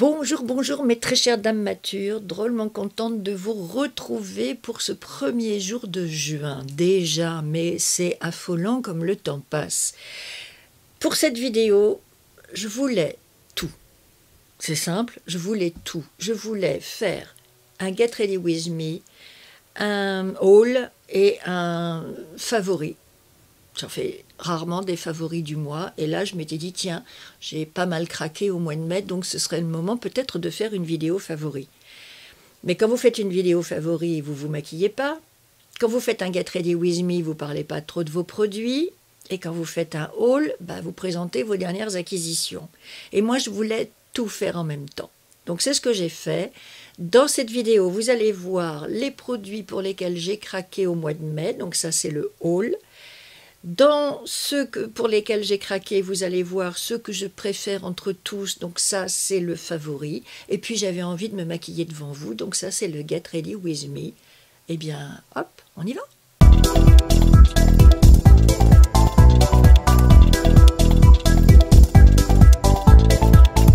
Bonjour, bonjour mes très chères dames matures, drôlement contente de vous retrouver pour ce premier jour de juin. Déjà, mais c'est affolant comme le temps passe. Pour cette vidéo, je voulais tout. C'est simple, je voulais tout. Je voulais faire un Get Ready With Me, un haul et un favori. J'en fais rarement des favoris du mois. Et là, je m'étais dit, tiens, j'ai pas mal craqué au mois de mai, donc ce serait le moment peut-être de faire une vidéo favori. Mais quand vous faites une vidéo favori, vous ne vous maquillez pas. Quand vous faites un Get Ready With Me, vous ne parlez pas trop de vos produits. Et quand vous faites un haul, vous présentez vos dernières acquisitions. Et moi, je voulais tout faire en même temps. Donc, c'est ce que j'ai fait. Dans cette vidéo, vous allez voir les produits pour lesquels j'ai craqué au mois de mai. Donc, ça, c'est le haul. Dans ceux pour lesquels j'ai craqué, vous allez voir ceux que je préfère entre tous. Donc ça, c'est le favori. Et puis, j'avais envie de me maquiller devant vous. Donc ça, c'est le Get Ready With Me. Eh bien, hop, on y va.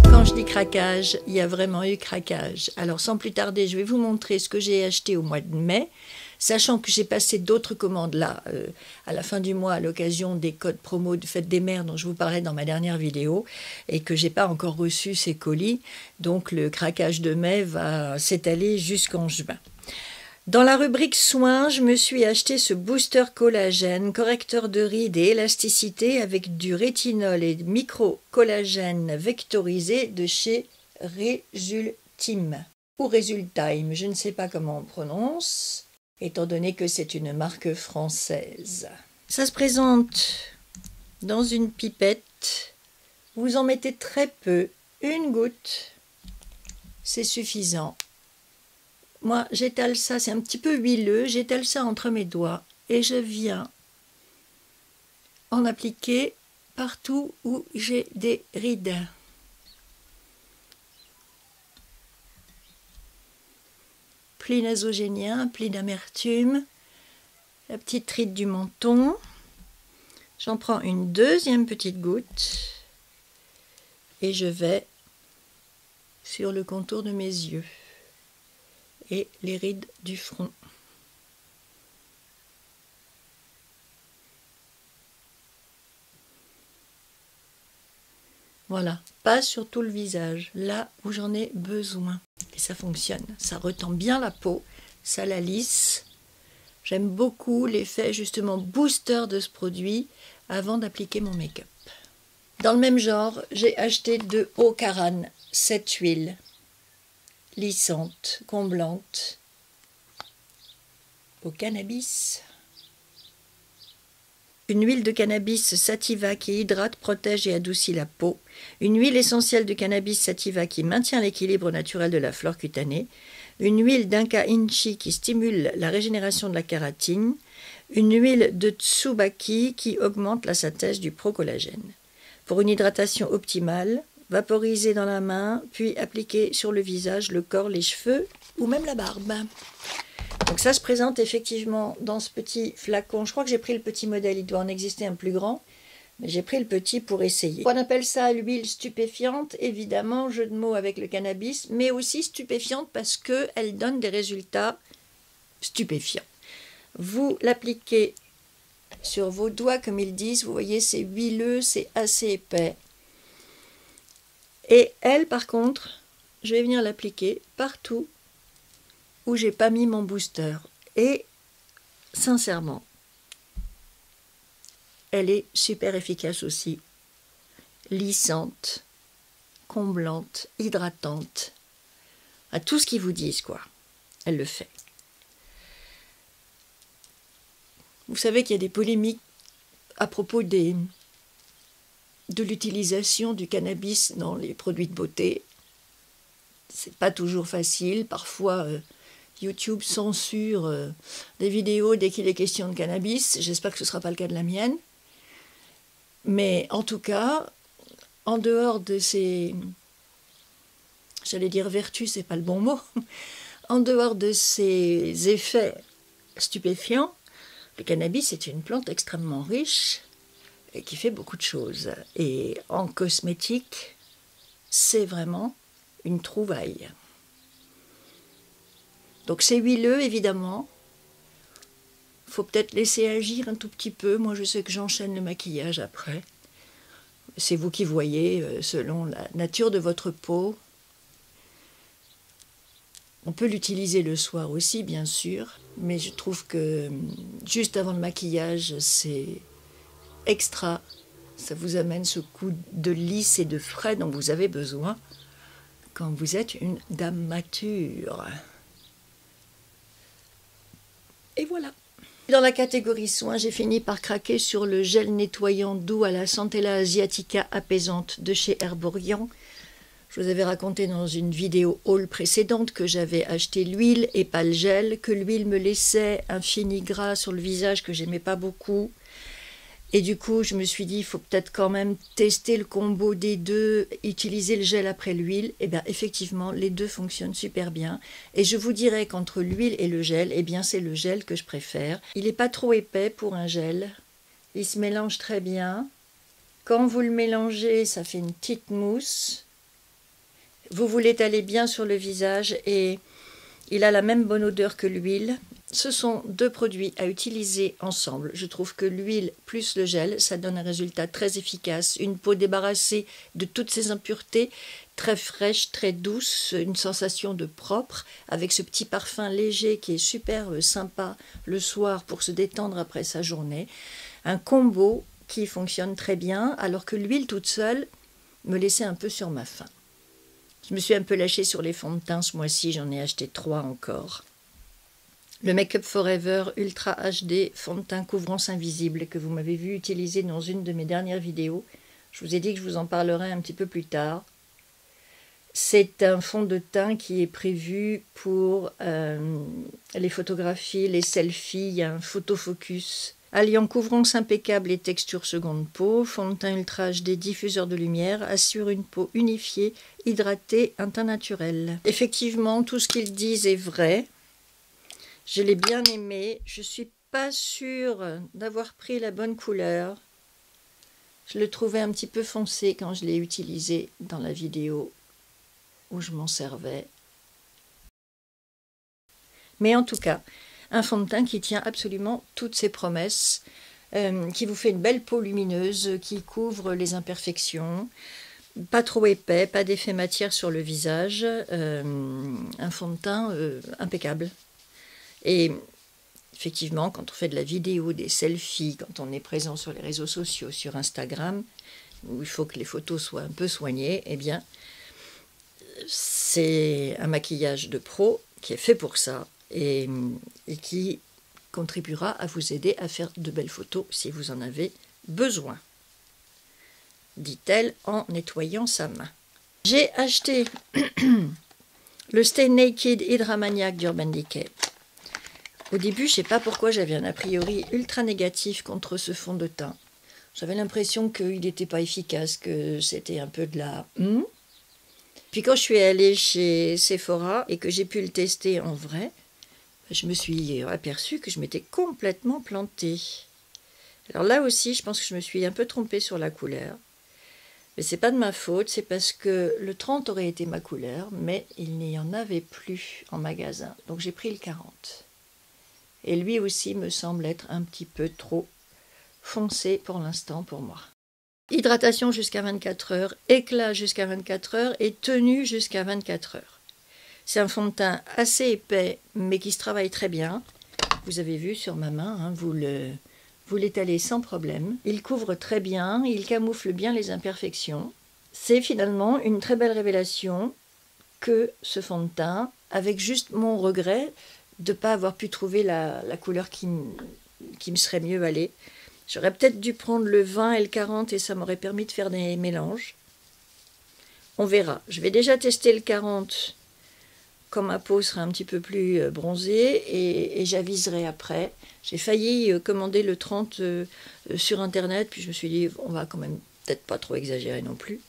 Quand je dis craquage, il y a vraiment eu craquage. Alors, sans plus tarder, je vais vous montrer ce que j'ai acheté au mois de mai. Sachant que j'ai passé d'autres commandes là, à la fin du mois, à l'occasion des codes promo de Fête des Mères dont je vous parlais dans ma dernière vidéo, et que je n'ai pas encore reçu ces colis, donc le craquage de mai va s'étaler jusqu'en juin. Dans la rubrique soins, je me suis acheté ce booster collagène, correcteur de rides et élasticité avec du rétinol et micro-collagène vectorisé de chez Resultime, ou Resultime, je ne sais pas comment on prononce, étant donné que c'est une marque française. Ça se présente dans une pipette. Vous en mettez très peu, une goutte, c'est suffisant. Moi, j'étale ça, c'est un petit peu huileux, j'étale ça entre mes doigts et je viens en appliquer partout où j'ai des rides. Pli nasogénien, pli d'amertume, la petite ride du menton. J'en prends une deuxième petite goutte et je vais sur le contour de mes yeux et les rides du front. Voilà, pas sur tout le visage, là où j'en ai besoin. Et ça fonctionne, ça retend bien la peau, ça la lisse. J'aime beaucoup l'effet justement booster de ce produit avant d'appliquer mon make-up. Dans le même genre, j'ai acheté de Eau Caran, cette huile lissante, comblante, au cannabis. Une huile de cannabis sativa qui hydrate, protège et adoucit la peau. Une huile essentielle de cannabis sativa qui maintient l'équilibre naturel de la flore cutanée. Une huile d'Inca Inchi qui stimule la régénération de la kératine. Une huile de Tsubaki qui augmente la synthèse du procollagène. Pour une hydratation optimale, vaporisez dans la main, puis appliquez sur le visage, le corps, les cheveux ou même la barbe. Donc ça se présente effectivement dans ce petit flacon. Je crois que j'ai pris le petit modèle, il doit en exister un plus grand. Mais j'ai pris le petit pour essayer. On appelle ça l'huile stupéfiante, évidemment, jeu de mots avec le cannabis, mais aussi stupéfiante parce qu'elle donne des résultats stupéfiants. Vous l'appliquez sur vos doigts, comme ils disent, vous voyez, c'est huileux, c'est assez épais. Et elle, par contre, je vais venir l'appliquer partout où j'ai pas mis mon booster. Et sincèrement, elle est super efficace aussi, lissante, comblante, hydratante, à tout ce qu'ils vous disent, quoi. Elle le fait. Vous savez qu'il y a des polémiques à propos de l'utilisation du cannabis dans les produits de beauté. C'est pas toujours facile, parfois YouTube censure des vidéos dès qu'il est question de cannabis. J'espère que ce ne sera pas le cas de la mienne. Mais en tout cas, en dehors de ces, j'allais dire vertus, c'est pas le bon mot, en dehors de ces effets stupéfiants, le cannabis est une plante extrêmement riche et qui fait beaucoup de choses. Et en cosmétique, c'est vraiment une trouvaille. Donc c'est huileux évidemment. Il faut peut-être laisser agir un tout petit peu. Moi je sais que j'enchaîne le maquillage après. C'est vous qui voyez selon la nature de votre peau. On peut l'utiliser le soir aussi bien sûr. Mais je trouve que juste avant le maquillage c'est extra. Ça vous amène ce coup de lisse et de frais dont vous avez besoin quand vous êtes une dame mature. Et voilà. Dans la catégorie soins, j'ai fini par craquer sur le gel nettoyant doux à la Centella asiatica apaisante de chez Herborian. Je vous avais raconté dans une vidéo haul précédente que j'avais acheté l'huile et pas le gel, que l'huile me laissait un fini gras sur le visage que j'aimais pas beaucoup. Et du coup, je me suis dit, il faut peut-être quand même tester le combo des deux, utiliser le gel après l'huile. Et bien, effectivement, les deux fonctionnent super bien. Et je vous dirais qu'entre l'huile et le gel, eh bien, c'est le gel que je préfère. Il n'est pas trop épais pour un gel. Il se mélange très bien. Quand vous le mélangez, ça fait une petite mousse. Vous vous l'étalez bien sur le visage et il a la même bonne odeur que l'huile. Ce sont deux produits à utiliser ensemble. Je trouve que l'huile plus le gel, ça donne un résultat très efficace. Une peau débarrassée de toutes ses impuretés, très fraîche, très douce, une sensation de propre, avec ce petit parfum léger qui est super sympa le soir pour se détendre après sa journée. Un combo qui fonctionne très bien, alors que l'huile toute seule me laissait un peu sur ma faim. Je me suis un peu lâchée sur les fonds de teint ce mois-ci, j'en ai acheté 3 encore. Le Make Up Forever Ultra HD fond de teint couvrance invisible que vous m'avez vu utiliser dans une de mes dernières vidéos. Je vous ai dit que je vous en parlerai un petit peu plus tard. C'est un fond de teint qui est prévu pour les photographies, les selfies, il y a un photofocus. Alliant couvrance impeccable et texture seconde peau, fond de teint Ultra HD diffuseur de lumière, assure une peau unifiée, hydratée, un teint naturel. Effectivement, tout ce qu'ils disent est vrai. Je l'ai bien aimé. Je ne suis pas sûre d'avoir pris la bonne couleur. Je le trouvais un petit peu foncé quand je l'ai utilisé dans la vidéo où je m'en servais. Mais en tout cas, un fond de teint qui tient absolument toutes ses promesses, qui vous fait une belle peau lumineuse, qui couvre les imperfections, pas trop épais, pas d'effet matière sur le visage, un fond de teint impeccable. Et effectivement, quand on fait de la vidéo, des selfies, quand on est présent sur les réseaux sociaux, sur Instagram, où il faut que les photos soient un peu soignées, eh bien, c'est un maquillage de pro qui est fait pour ça et qui contribuera à vous aider à faire de belles photos si vous en avez besoin, dit-elle en nettoyant sa main. J'ai acheté le Stay Naked Hydramaniac d'Urban Decay. Au début, je ne sais pas pourquoi j'avais un a priori ultra négatif contre ce fond de teint. J'avais l'impression qu'il n'était pas efficace, que c'était un peu de la... Puis quand je suis allée chez Sephora et que j'ai pu le tester en vrai, je me suis aperçue que je m'étais complètement plantée. Alors là aussi, je pense que je me suis un peu trompée sur la couleur. Mais ce n'est pas de ma faute, c'est parce que le 30 aurait été ma couleur, mais il n'y en avait plus en magasin. Donc j'ai pris le 40. Et lui aussi me semble être un petit peu trop foncé pour l'instant pour moi. Hydratation jusqu'à 24 heures, éclat jusqu'à 24 heures et tenue jusqu'à 24 heures. C'est un fond de teint assez épais, mais qui se travaille très bien. Vous avez vu sur ma main, hein, vous l'étalez sans problème. Il couvre très bien, il camoufle bien les imperfections. C'est finalement une très belle révélation que ce fond de teint, avec juste mon regret de ne pas avoir pu trouver la couleur qui me serait mieux allée. J'aurais peut-être dû prendre le 20 et le 40 et ça m'aurait permis de faire des mélanges. On verra. Je vais déjà tester le 40 quand ma peau sera un petit peu plus bronzée et j'aviserai après. J'ai failli commander le 30 sur Internet, puis je me suis dit, on va quand même peut-être pas trop exagérer non plus.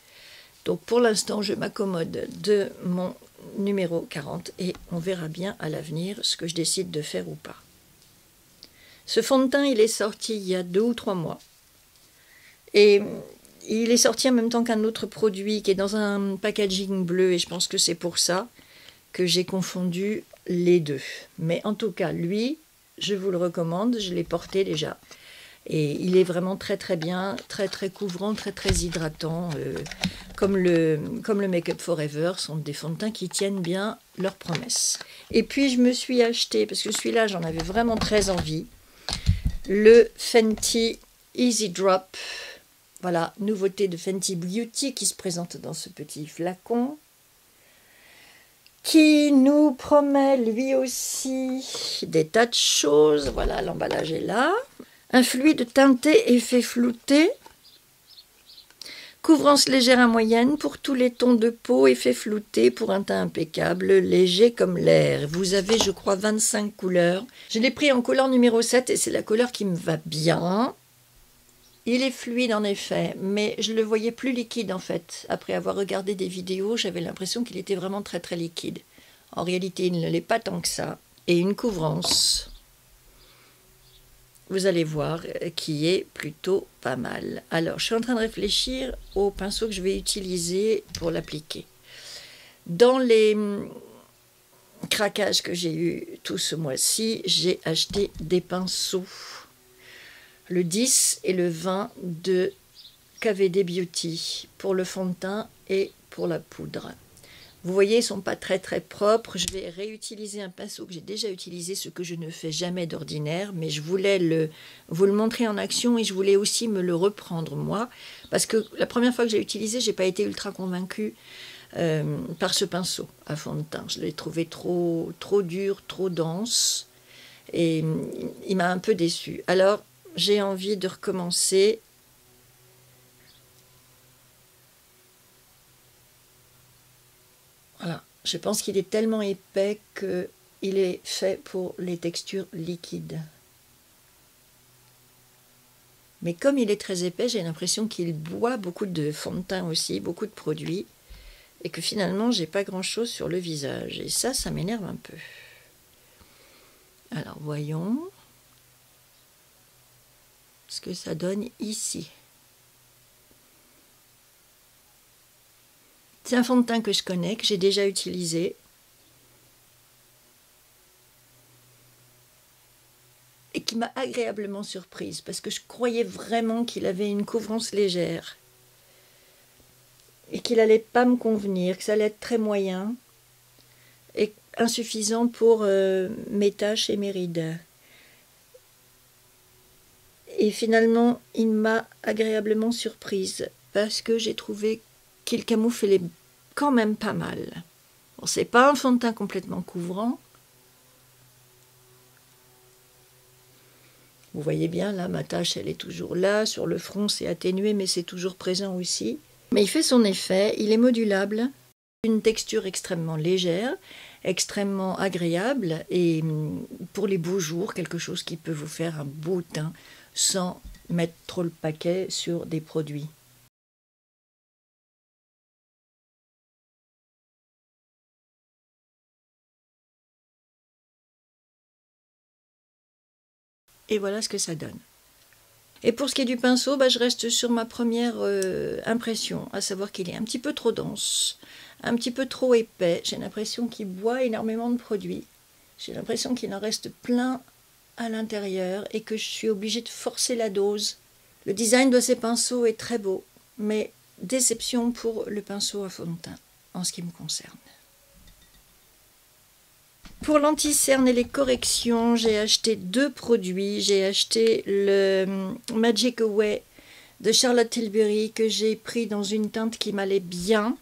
Donc pour l'instant, je m'accommode de mon numéro 40 et on verra bien à l'avenir ce que je décide de faire ou pas. Ce fond de teint, il est sorti il y a 2 ou 3 mois. Et il est sorti en même temps qu'un autre produit qui est dans un packaging bleu et je pense que c'est pour ça que j'ai confondu les deux. Mais en tout cas, lui, je vous le recommande, je l'ai porté déjà. Et il est vraiment très très bien, très très couvrant, très très hydratant. Comme le Make Up Forever, sont des fonds de teint qui tiennent bien leurs promesses. Et puis je me suis acheté, parce que celui-là j'en avais vraiment très envie, le Fenty Easy Drop. Voilà, nouveauté de Fenty Beauty qui se présente dans ce petit flacon, qui nous promet lui aussi des tas de choses. Voilà, l'emballage est là. Un fluide teinté effet flouté. Couvrance légère à moyenne pour tous les tons de peau, effet flouté pour un teint impeccable, léger comme l'air. Vous avez, je crois, 25 couleurs. Je l'ai pris en couleur numéro 7 et c'est la couleur qui me va bien. Il est fluide en effet, mais je le voyais plus liquide en fait. Après avoir regardé des vidéos, j'avais l'impression qu'il était vraiment très très liquide. En réalité, il ne l'est pas tant que ça. Et une couvrance, vous allez voir, qui est plutôt pas mal. Alors, je suis en train de réfléchir au pinceau que je vais utiliser pour l'appliquer. Dans les craquages que j'ai eu tout ce mois-ci, j'ai acheté des pinceaux. Le 10 et le 20 de KVD Beauty pour le fond de teint et pour la poudre. Vous voyez, ils ne sont pas très très propres. Je vais réutiliser un pinceau que j'ai déjà utilisé, ce que je ne fais jamais d'ordinaire, mais je voulais vous le montrer en action et je voulais aussi me le reprendre moi, parce que la première fois que j'ai utilisé, je n'ai pas été ultra convaincue par ce pinceau à fond de teint. Je l'ai trouvé trop dur, trop dense et il m'a un peu déçue. Alors, j'ai envie de recommencer. Voilà, je pense qu'il est tellement épais qu'il est fait pour les textures liquides. Mais comme il est très épais, j'ai l'impression qu'il boit beaucoup de fond de teint aussi, beaucoup de produits, et que finalement, j'ai pas grand-chose sur le visage. Et ça m'énerve un peu. Alors, voyons ce que ça donne ici. C'est un fond de teint que je connais, que j'ai déjà utilisé. Et qui m'a agréablement surprise, parce que je croyais vraiment qu'il avait une couvrance légère. Et qu'il n'allait pas me convenir, que ça allait être très moyen. Et insuffisant pour mes taches et mes rides. Et finalement, il m'a agréablement surprise, parce que j'ai trouvé qu'il camouflait quand même pas mal. Bon, c'est pas un fond de teint complètement couvrant. Vous voyez bien, là, ma tache, elle est toujours là. Sur le front, c'est atténué, mais c'est toujours présent aussi. Mais il fait son effet, il est modulable. Une texture extrêmement légère, extrêmement agréable. Et pour les beaux jours, quelque chose qui peut vous faire un beau teint sans mettre trop le paquet sur des produits. Et voilà ce que ça donne. Et pour ce qui est du pinceau, je reste sur ma première impression, à savoir qu'il est un petit peu trop dense, un petit peu trop épais. J'ai l'impression qu'il boit énormément de produits. J'ai l'impression qu'il en reste plein à l'intérieur et que je suis obligée de forcer la dose. Le design de ces pinceaux est très beau, mais déception pour le pinceau à fond de teint, en ce qui me concerne. Pour l'anti-cerne et les corrections, j'ai acheté 2 produits. J'ai acheté le Magic Away de Charlotte Tilbury que j'ai pris dans une teinte qui m'allait bien,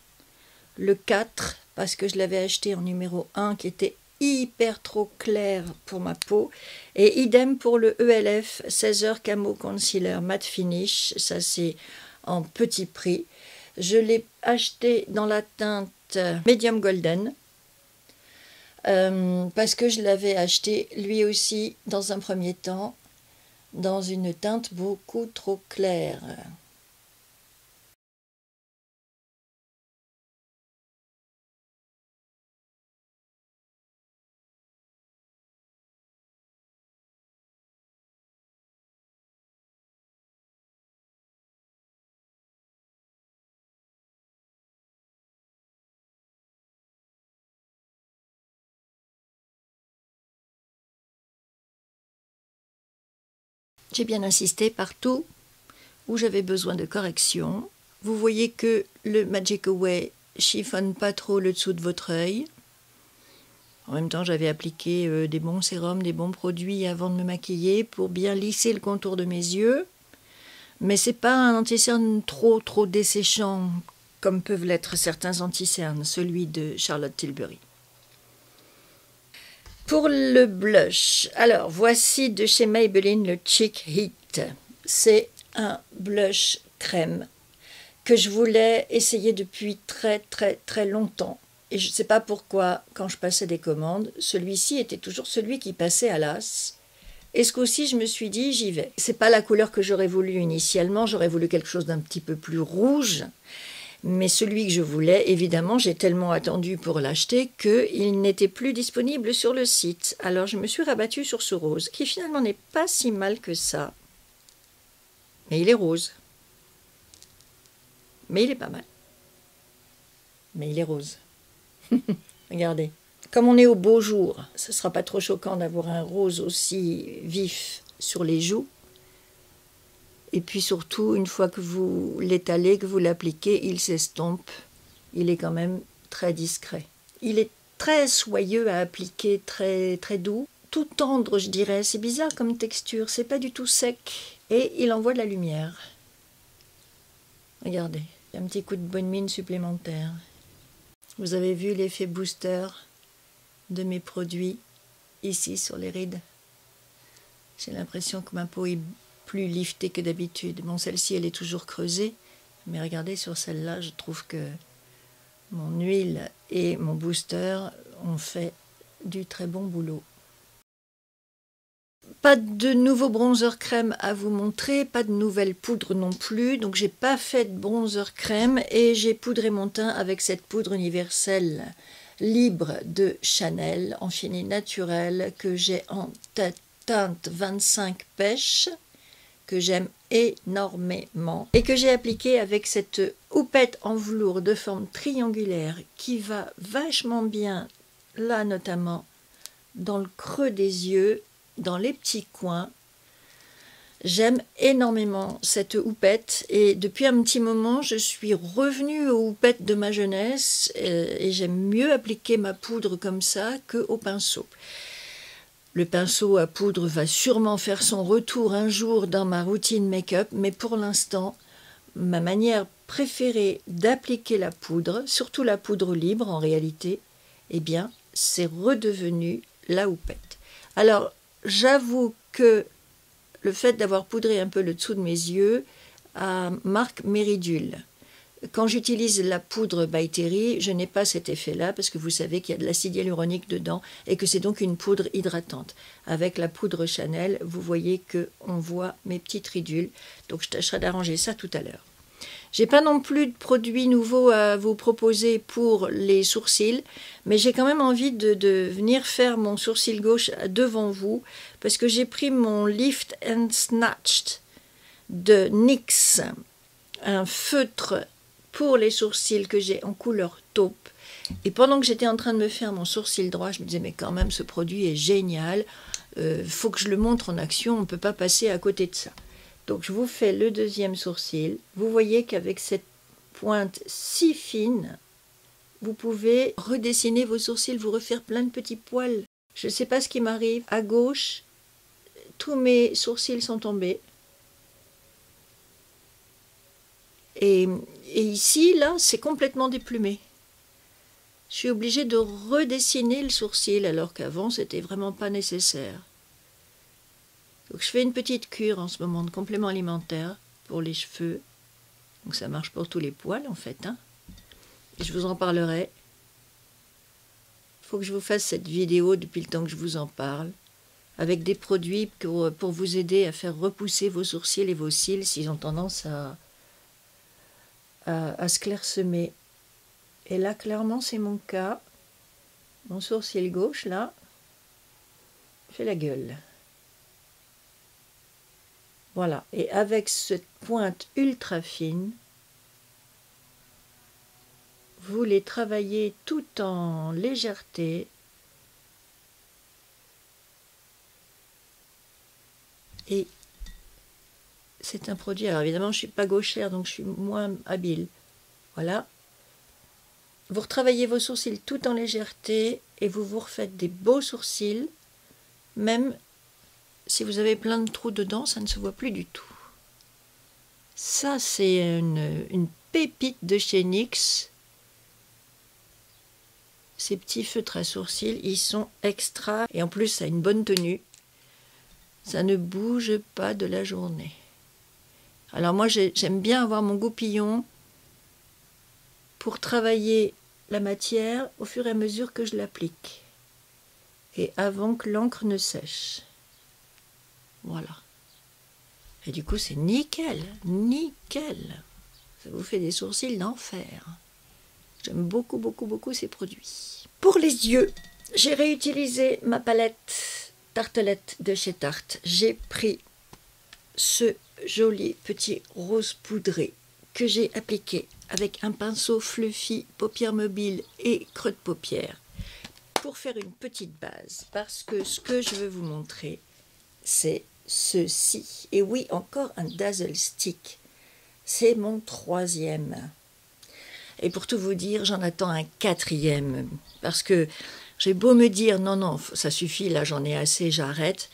le 4, parce que je l'avais acheté en numéro 1 qui était hyper trop clair pour ma peau. Et idem pour le ELF 16h Camo Concealer Matte Finish, ça c'est en petit prix. Je l'ai acheté dans la teinte Medium Golden. Parce que je l'avais acheté lui aussi dans un premier temps dans une teinte beaucoup trop claire. J'ai bien insisté partout où j'avais besoin de correction. Vous voyez que le Magic Away chiffonne pas trop le dessous de votre œil. En même temps, j'avais appliqué des bons sérums, des bons produits avant de me maquiller pour bien lisser le contour de mes yeux. Mais c'est pas un anti-cerne trop desséchant comme peuvent l'être certains anti-cernes, celui de Charlotte Tilbury. Pour le blush, alors voici de chez Maybelline le Cheek Heat. C'est un blush crème que je voulais essayer depuis très longtemps. Et je ne sais pas pourquoi, quand je passais des commandes, celui-ci était toujours celui qui passait à l'as. Et ce coup-ci, je me suis dit, j'y vais. C'est pas la couleur que j'aurais voulu initialement, j'aurais voulu quelque chose d'un petit peu plus rouge. Mais celui que je voulais, évidemment, j'ai tellement attendu pour l'acheter qu'il n'était plus disponible sur le site. Alors je me suis rabattue sur ce rose, qui finalement n'est pas si mal que ça. Mais il est rose. Mais il est pas mal. Mais il est rose. Regardez. Comme on est au beau jour, ce ne sera pas trop choquant d'avoir un rose aussi vif sur les joues. Et puis surtout, une fois que vous l'étalez, que vous l'appliquez, il s'estompe. Il est quand même très discret. Il est très soyeux à appliquer, très doux. Tout tendre, je dirais. C'est bizarre comme texture, c'est pas du tout sec. Et il envoie de la lumière. Regardez, un petit coup de bonne mine supplémentaire. Vous avez vu l'effet booster de mes produits ici sur les rides. J'ai l'impression que ma peau est plus liftée que d'habitude. Bon, celle-ci, elle est toujours creusée, mais regardez sur celle-là, je trouve que mon huile et mon booster ont fait du très bon boulot. Pas de nouveau bronzer crème à vous montrer, pas de nouvelle poudre non plus, donc j'ai pas fait de bronzer crème et j'ai poudré mon teint avec cette poudre universelle libre de Chanel en fini naturel que j'ai en teinte 25 pêche, que j'aime énormément et que j'ai appliqué avec cette houppette en velours de forme triangulaire qui va vachement bien là notamment dans le creux des yeux, dans les petits coins. J'aime énormément cette houppette et depuis un petit moment je suis revenue aux houpettes de ma jeunesse et j'aime mieux appliquer ma poudre comme ça qu'au pinceau. Le pinceau à poudre va sûrement faire son retour un jour dans ma routine make-up, mais pour l'instant, ma manière préférée d'appliquer la poudre, surtout la poudre libre en réalité, eh bien, c'est redevenu la houppette. Alors, j'avoue que le fait d'avoir poudré un peu le dessous de mes yeux marque mes ridules. Quand j'utilise la poudre by Terry, je n'ai pas cet effet-là parce que vous savez qu'il y a de l'acide hyaluronique dedans et que c'est donc une poudre hydratante. Avec la poudre Chanel, vous voyez qu'on voit mes petites ridules. Donc je tâcherai d'arranger ça tout à l'heure. J'ai pas non plus de produits nouveaux à vous proposer pour les sourcils, mais j'ai quand même envie de venir faire mon sourcil gauche devant vous parce que j'ai pris mon Lift and Snatched de NYX, un feutre pour les sourcils que j'ai en couleur taupe. Et pendant que j'étais en train de me faire mon sourcil droit, je me disais mais quand même ce produit est génial, faut que je le montre en action, on ne peut pas passer à côté de ça. Donc je vous fais le deuxième sourcil. Vous voyez qu'avec cette pointe si fine, vous pouvez redessiner vos sourcils, vous refaire plein de petits poils. Je ne sais pas ce qui m'arrive. À gauche, tous mes sourcils sont tombés. Et ici, là, c'est complètement déplumé. Je suis obligée de redessiner le sourcil alors qu'avant, c'était vraiment pas nécessaire. Donc je fais une petite cure en ce moment de complément alimentaire pour les cheveux. Donc ça marche pour tous les poils en fait. Hein. Et je vous en parlerai. Il faut que je vous fasse cette vidéo depuis le temps que je vous en parle. Avec des produits pour vous aider à faire repousser vos sourcils et vos cils s'ils ont tendance à se clairsemer. Et là, clairement, c'est mon cas. Mon sourcil gauche, là, fait la gueule. Voilà. Et avec cette pointe ultra fine, vous les travaillez tout en légèreté. Et c'est un produit, alors évidemment je ne suis pas gauchère donc je suis moins habile. Voilà. Vous retravaillez vos sourcils tout en légèreté et vous vous refaites des beaux sourcils, même si vous avez plein de trous dedans, ça ne se voit plus du tout. Ça, c'est une pépite de chez NYX. Ces petits feutres à sourcils, ils sont extra. Et en plus, ça a une bonne tenue. Ça ne bouge pas de la journée. Alors moi, j'aime bien avoir mon goupillon pour travailler la matière au fur et à mesure que je l'applique. Et avant que l'encre ne sèche. Voilà. Et du coup, c'est nickel, nickel. Ça vous fait des sourcils d'enfer. J'aime beaucoup, beaucoup, beaucoup ces produits. Pour les yeux, j'ai réutilisé ma palette Tartelette de chez Tarte. J'ai pris ce joli petit rose poudré que j'ai appliqué avec un pinceau fluffy, paupières mobiles et creux de paupières pour faire une petite base. Parce que ce que je veux vous montrer, c'est ceci. Et oui, encore un Dazzle Stick. C'est mon 3e. Et pour tout vous dire, j'en attends un 4e. Parce que j'ai beau me dire, non, non, ça suffit, là j'en ai assez, j'arrête.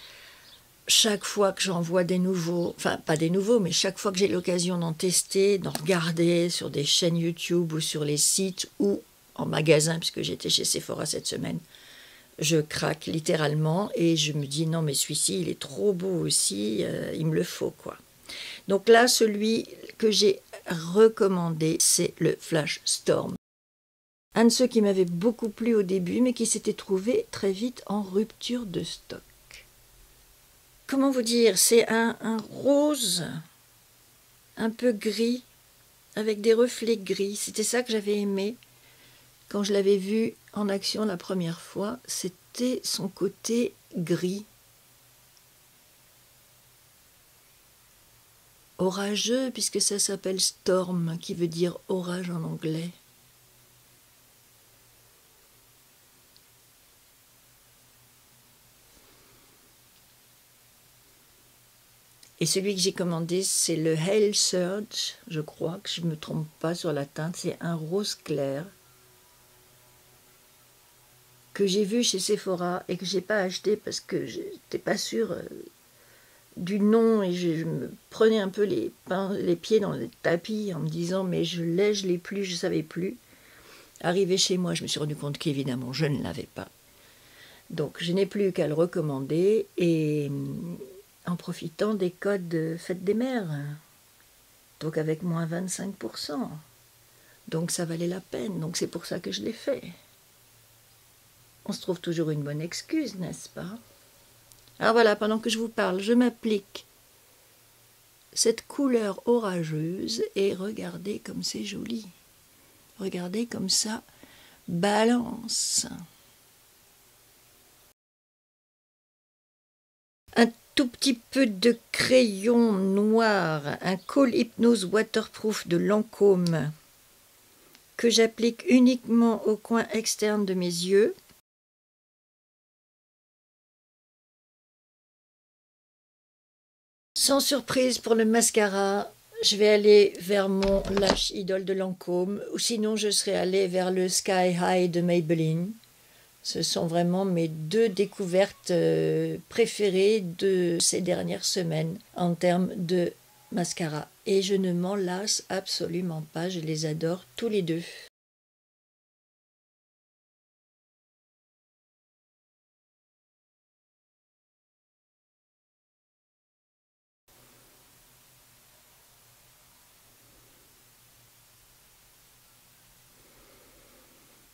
Chaque fois que j'en vois des nouveaux, enfin pas des nouveaux, mais chaque fois que j'ai l'occasion d'en tester, d'en regarder sur des chaînes YouTube ou sur les sites ou en magasin, puisque j'étais chez Sephora cette semaine, je craque littéralement et je me dis non mais celui-ci il est trop beau aussi, il me le faut quoi. Donc là celui que j'ai recommandé c'est le Flash Storm. Un de ceux qui m'avait beaucoup plu au début mais qui s'était trouvé très vite en rupture de stock. Comment vous dire, c'est un rose un peu gris avec des reflets gris. C'était ça que j'avais aimé quand je l'avais vu en action la première fois, c'était son côté gris. Orageux, puisque ça s'appelle Storm, qui veut dire orage en anglais. Et celui que j'ai commandé, c'est le Hail Surge, je crois, que je ne me trompe pas sur la teinte, c'est un rose clair. Que j'ai vu chez Sephora et que j'ai pas acheté parce que j'étais pas sûre du nom et je me prenais un peu les pieds dans le tapis en me disant mais je l'ai plus, je savais plus. Arrivé chez moi, je me suis rendu compte qu'évidemment je ne l'avais pas. Donc je n'ai plus qu'à le recommander et en profitant des codes Fête des Mères. Donc avec moins 25%. Donc ça valait la peine, donc c'est pour ça que je l'ai fait. On se trouve toujours une bonne excuse, n'est-ce pas? Alors voilà, pendant que je vous parle, je m'applique cette couleur orageuse et regardez comme c'est joli. Regardez comme ça balance. Un tout petit peu de crayon noir, un Kohl Hypnose Waterproof de Lancôme que j'applique uniquement au coin externe de mes yeux. Sans surprise pour le mascara, je vais aller vers mon Lash Idol de Lancôme, ou sinon je serais allée vers le Sky High de Maybelline. Ce sont vraiment mes 2 découvertes préférées de ces dernières semaines en termes de mascara. Et je ne m'en lasse absolument pas, je les adore tous les 2.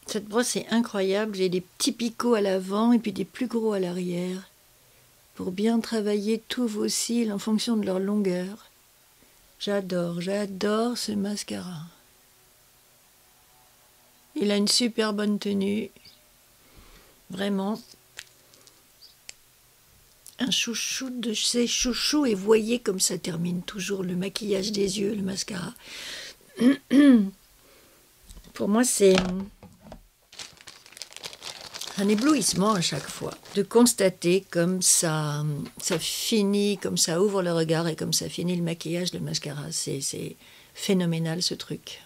Cette brosse est incroyable, j'ai des petits picots à l'avant et puis des plus gros à l'arrière pour bien travailler tous vos cils en fonction de leur longueur. J'adore ce mascara. Il a une super bonne tenue, vraiment un chouchou de chez chouchous et voyez comme ça termine toujours le maquillage des yeux, le mascara. Pour moi c'est un éblouissement à chaque fois de constater comme ça finit, comme ça ouvre le regard et comme ça finit le maquillage, le mascara. C'est phénoménal ce truc.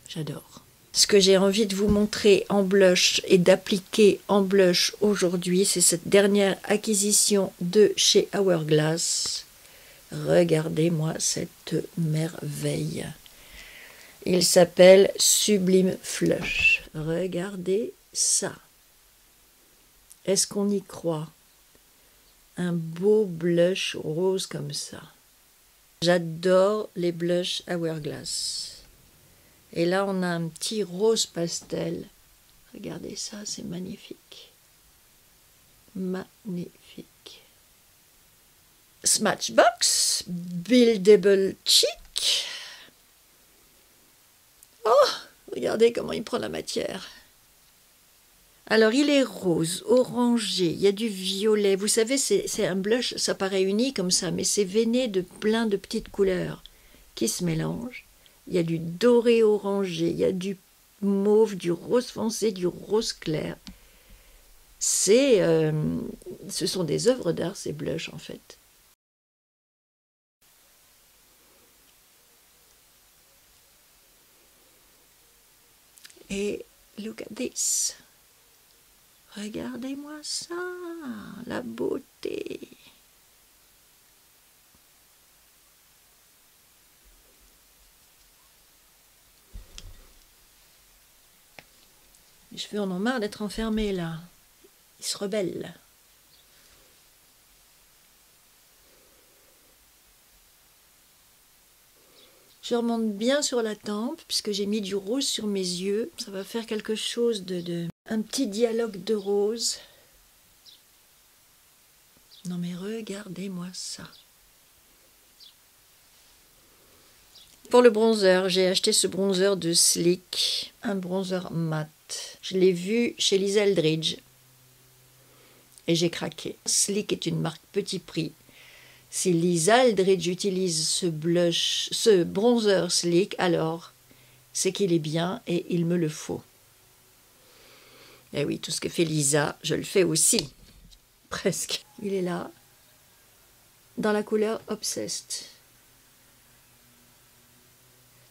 J'adore. Ce que j'ai envie de vous montrer en blush et d'appliquer en blush aujourd'hui, c'est cette dernière acquisition de chez Hourglass. Regardez-moi cette merveille. Il s'appelle Sublime Flush. Regardez ça. Est-ce qu'on y croit? Un beau blush rose comme ça. J'adore les blushs Hourglass. Et là, on a un petit rose pastel. Regardez ça, c'est magnifique. Magnifique. Smashbox, Buildable Cheek. Oh, regardez comment il prend la matière. Alors, il est rose, orangé, il y a du violet. Vous savez, c'est un blush, ça paraît uni comme ça, mais c'est veiné de plein de petites couleurs qui se mélangent. Il y a du doré orangé, il y a du mauve, du rose foncé, du rose clair. Ce sont des œuvres d'art, ces blushs, en fait. Et look at this. Regardez-moi ça, la beauté. Les cheveux en ont marre d'être enfermés là. Ils se rebellent. Je remonte bien sur la tempe puisque j'ai mis du rose sur mes yeux. Ça va faire quelque chose un petit dialogue de rose. Non mais regardez-moi ça. Pour le bronzer, j'ai acheté ce bronzer de Sleek, un bronzer mat. Je l'ai vu chez Lisa Eldridge et j'ai craqué. Sleek est une marque petit prix. Si Lisa Eldridge utilise ce bronzer Sleek, alors c'est qu'il est bien et il me le faut. Et oui, tout ce que fait Lisa, je le fais aussi. Presque. Il est là, dans la couleur Obsessed.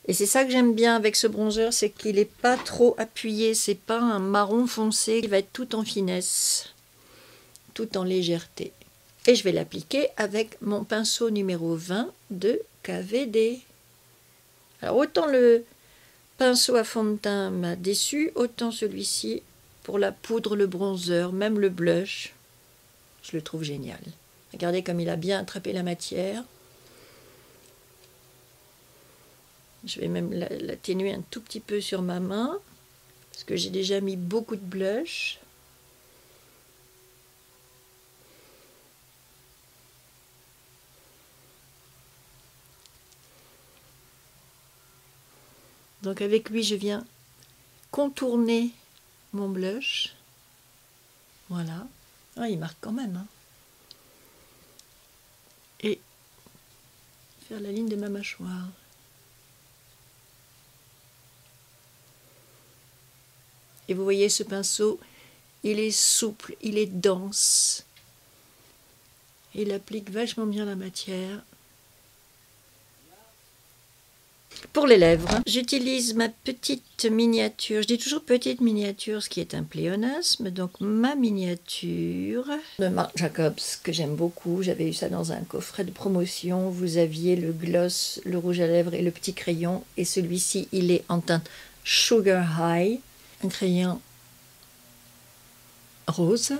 Et c'est ça que j'aime bien avec ce bronzer, c'est qu'il n'est pas trop appuyé, c'est pas un marron foncé, il va être tout en finesse, tout en légèreté. Et je vais l'appliquer avec mon pinceau numéro 20 de KVD. Alors autant le pinceau à fond de teint m'a déçu, autant celui-ci, pour la poudre, le bronzer, même le blush, je le trouve génial. Regardez comme il a bien attrapé la matière. Je vais même l'atténuer un tout petit peu sur ma main, parce que j'ai déjà mis beaucoup de blush. Donc avec lui, je viens contourner mon blush. Voilà. Ah, il marque quand même. Hein. Et faire la ligne de ma mâchoire. Et vous voyez ce pinceau, il est souple, il est dense. Il applique vachement bien la matière. Pour les lèvres, j'utilise ma petite miniature. Je dis toujours petite miniature, ce qui est un pléonasme. Donc ma miniature de Marc Jacobs, que j'aime beaucoup. J'avais eu ça dans un coffret de promotion. Vous aviez le gloss, le rouge à lèvres et le petit crayon. Et celui-ci, il est en teinte Sugar High. Un crayon rose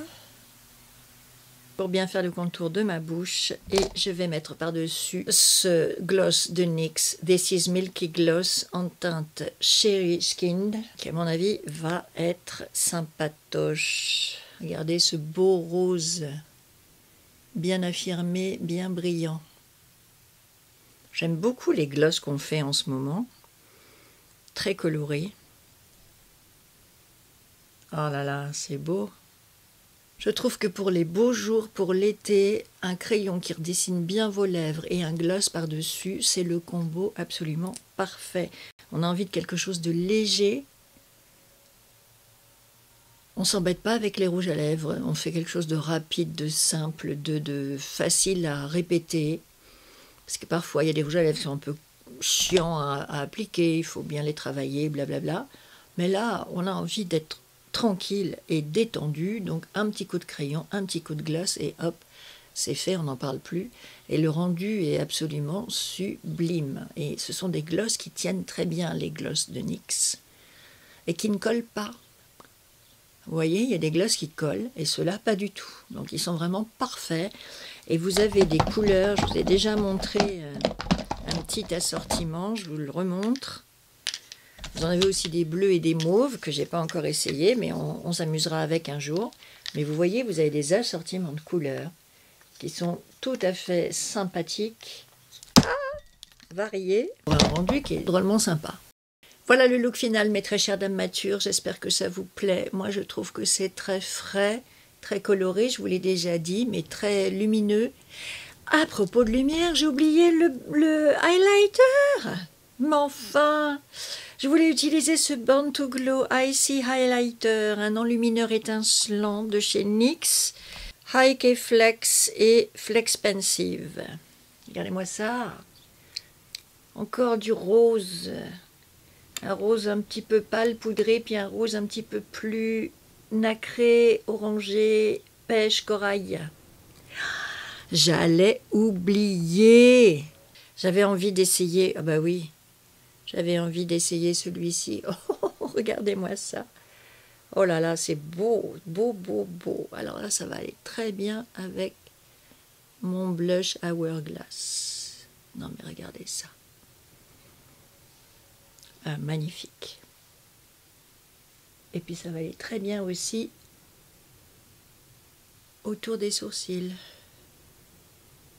pour bien faire le contour de ma bouche, et je vais mettre par-dessus ce gloss de NYX, This is Milky Gloss en teinte Cherry Skinned, qui à mon avis va être sympatoche. Regardez ce beau rose bien affirmé, bien brillant. J'aime beaucoup les glosses qu'on fait en ce moment, très colorés. Oh là là, c'est beau. Je trouve que pour les beaux jours, pour l'été, un crayon qui redessine bien vos lèvres et un gloss par-dessus, c'est le combo absolument parfait. On a envie de quelque chose de léger. On s'embête pas avec les rouges à lèvres, on fait quelque chose de rapide, de simple, de facile à répéter. Parce que parfois, il y a des rouges à lèvres qui sont un peu chiants à appliquer, il faut bien les travailler, blablabla. Mais là, on a envie d'être tranquille et détendu, donc un petit coup de crayon, un petit coup de gloss et hop, c'est fait, on n'en parle plus. Et le rendu est absolument sublime. Et ce sont des glosses qui tiennent très bien, les glosses de NYX, et qui ne collent pas. Vous voyez, il y a des glosses qui collent, et ceux-là, pas du tout. Donc, ils sont vraiment parfaits. Et vous avez des couleurs, je vous ai déjà montré un petit assortiment, je vous le remontre. Vous en avez aussi des bleus et des mauves, que je n'ai pas encore essayé, mais on s'amusera avec un jour. Mais vous voyez, vous avez des assortiments de couleurs qui sont tout à fait sympathiques, variés, pour un rendu qui est drôlement sympa. Voilà le look final, mes très chères dames matures, j'espère que ça vous plaît. Moi, je trouve que c'est très frais, très coloré, je vous l'ai déjà dit, mais très lumineux. À propos de lumière, j'ai oublié le highlighter. Mais enfin, je voulais utiliser ce Born to Glow Icy Highlighter, un enlumineur étincelant de chez NYX, High K Flex et Flexpensive. Regardez-moi ça. Encore du rose. Un rose un petit peu pâle, poudré, puis un rose un petit peu plus nacré, orangé, pêche, corail. J'allais oublier. J'avais envie d'essayer. Ah bah oui, j'avais envie d'essayer celui-ci. Oh, regardez-moi ça. Oh là là, c'est beau, beau, beau, beau. Alors là, ça va aller très bien avec mon blush Hourglass. Non mais regardez ça. Ah, magnifique. Et puis ça va aller très bien aussi autour des sourcils.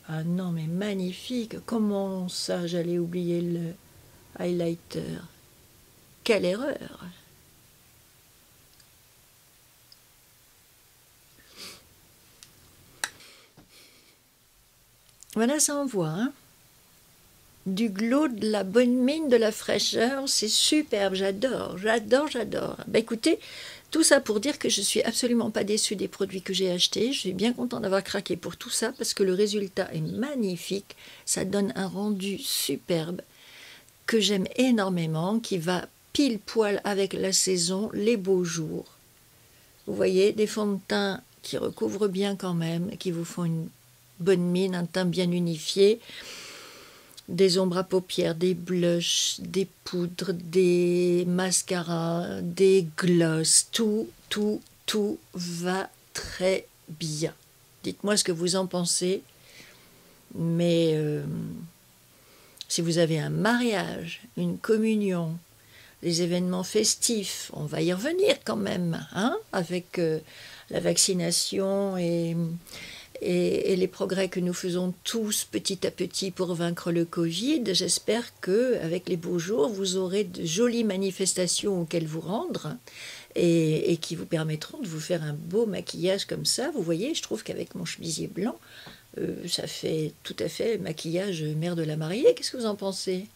Ah non mais magnifique. Comment ça j'allais oublier le highlighter. Quelle erreur. Voilà, ça envoie, hein. Du glow, de la bonne mine, de la fraîcheur, c'est superbe, j'adore, j'adore, j'adore. Bah écoutez, tout ça pour dire que je suis absolument pas déçue des produits que j'ai achetés, je suis bien contente d'avoir craqué pour tout ça parce que le résultat est magnifique, ça donne un rendu superbe que j'aime énormément, qui va pile poil avec la saison, les beaux jours. Vous voyez, des fonds de teint qui recouvrent bien quand même, qui vous font une bonne mine, un teint bien unifié, des ombres à paupières, des blushs, des poudres, des mascaras, des glosses, tout va très bien. Dites-moi ce que vous en pensez, mais si vous avez un mariage, une communion, des événements festifs, on va y revenir quand même, hein, avec la vaccination et les progrès que nous faisons tous petit à petit pour vaincre le Covid. J'espère qu'avec les beaux jours, vous aurez de jolies manifestations auxquelles vous rendre et qui vous permettront de vous faire un beau maquillage comme ça. Vous voyez, je trouve qu'avec mon chemisier blanc, ça fait tout à fait maquillage mère de la mariée. Qu'est-ce que vous en pensez?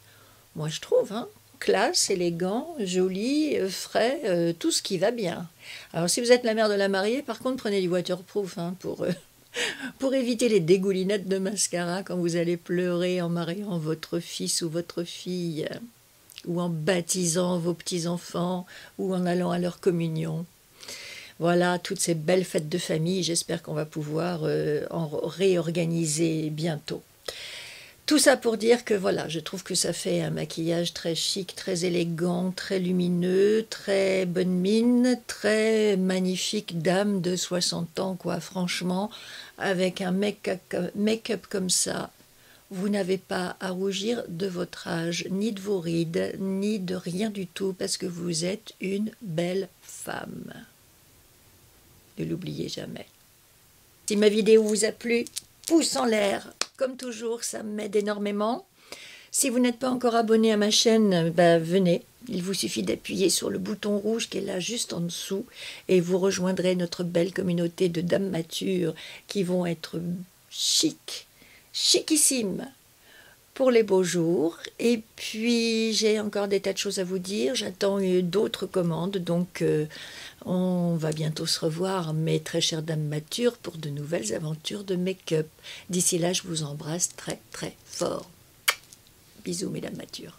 Moi, je trouve, hein. Classe, élégant, joli, frais, tout ce qui va bien. Alors, si vous êtes la mère de la mariée, par contre, prenez du waterproof, hein, pour éviter les dégoulinettes de mascara quand vous allez pleurer en mariant votre fils ou votre fille, ou en baptisant vos petits-enfants, ou en allant à leur communion. Voilà, toutes ces belles fêtes de famille, j'espère qu'on va pouvoir en réorganiser bientôt. Tout ça pour dire que voilà, je trouve que ça fait un maquillage très chic, très élégant, très lumineux, très bonne mine, très magnifique dame de 60 ans, quoi, franchement, avec un make-up comme ça, vous n'avez pas à rougir de votre âge, ni de vos rides, ni de rien du tout, parce que vous êtes une belle femme. Ne l'oubliez jamais. Si ma vidéo vous a plu, pouce en l'air. Comme toujours, ça m'aide énormément. Si vous n'êtes pas encore abonné à ma chaîne, venez. Il vous suffit d'appuyer sur le bouton rouge qui est là juste en dessous et vous rejoindrez notre belle communauté de dames matures qui vont être chiquissimes pour les beaux jours. Et puis, j'ai encore des tas de choses à vous dire. J'attends d'autres commandes, donc On va bientôt se revoir, mes très chères dames matures, pour de nouvelles aventures de make-up. D'ici là, je vous embrasse très très fort. Bisous, mesdames matures.